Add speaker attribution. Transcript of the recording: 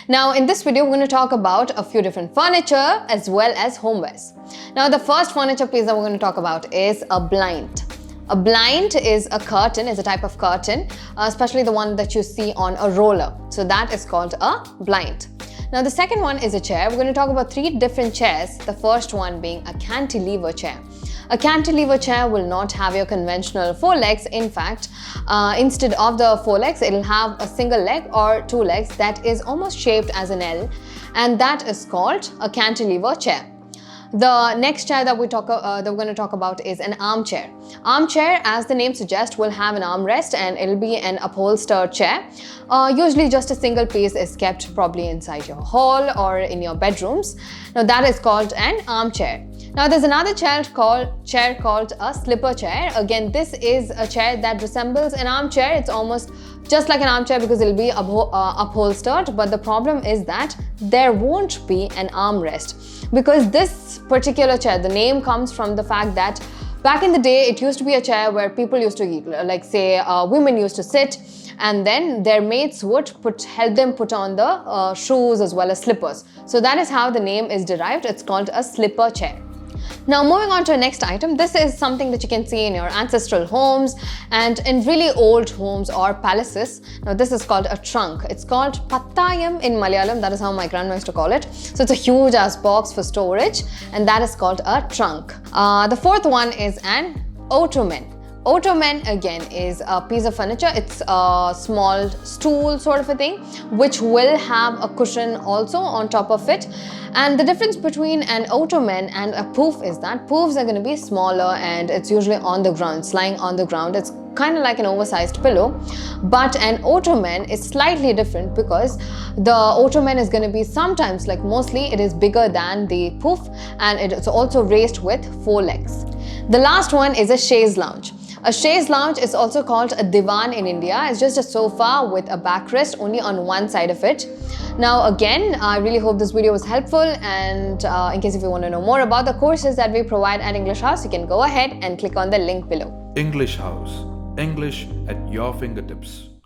Speaker 1: Now in this video, we're going to talk about a few different furniture as well as homewares. Now the first furniture piece that we're going to talk about is a blind. A blind is a curtain, is a type of curtain, especially the one that you see on a roller. So that is called a blind. Now the second one is a chair. We're going to talk about three different chairs. The first one being a cantilever chair. A cantilever chair will not have your conventional four legs. In fact, instead of the four legs, it'll have a single leg or two legs that is almost shaped as an L, and that is called a cantilever chair. The next chair that we're going to talk about is an armchair. Armchair, as the name suggests, will have an armrest and it'll be an upholstered chair. Usually just a single piece is kept probably inside your hall or in your bedrooms. Now that is called an armchair. Now there's another chair called a slipper chair. Again, this is a chair that resembles an armchair. It's almost just like an armchair because it'll be upholstered, but the problem is that there won't be an armrest, because this particular chair, the name comes from the fact that back in the day it used to be a chair where people used to eat, like say women used to sit, and then their mates would help them put on the shoes as well as slippers. So that is how the name is derived. It's called a slipper chair. Now moving on to our next item, this is something that you can see in your ancestral homes and in really old homes or palaces. Now this is called a trunk. It's called pattayam in Malayalam. That is how my grandma used to call it. So it's a huge ass box for storage, and that is called a trunk. The fourth one is an Ottoman. Ottoman again is a piece of furniture. It's a small stool sort of a thing which will have a cushion also on top of it. And the difference between an Ottoman and a poof is that poofs are going to be smaller and it's usually on the ground, lying on the ground. It's kind of like an oversized pillow. But an Ottoman is slightly different because the Ottoman is going to be sometimes, like mostly, it is bigger than the poof, and it is also raised with four legs. The last one is a chaise lounge. A chaise lounge is also called a divan in India. It's just a sofa with a backrest only on one side of it. Now again, I really hope this video was helpful, and in case if you want to know more about the courses that we provide at English House, you can go ahead and click on the link below.
Speaker 2: English House. English at your fingertips.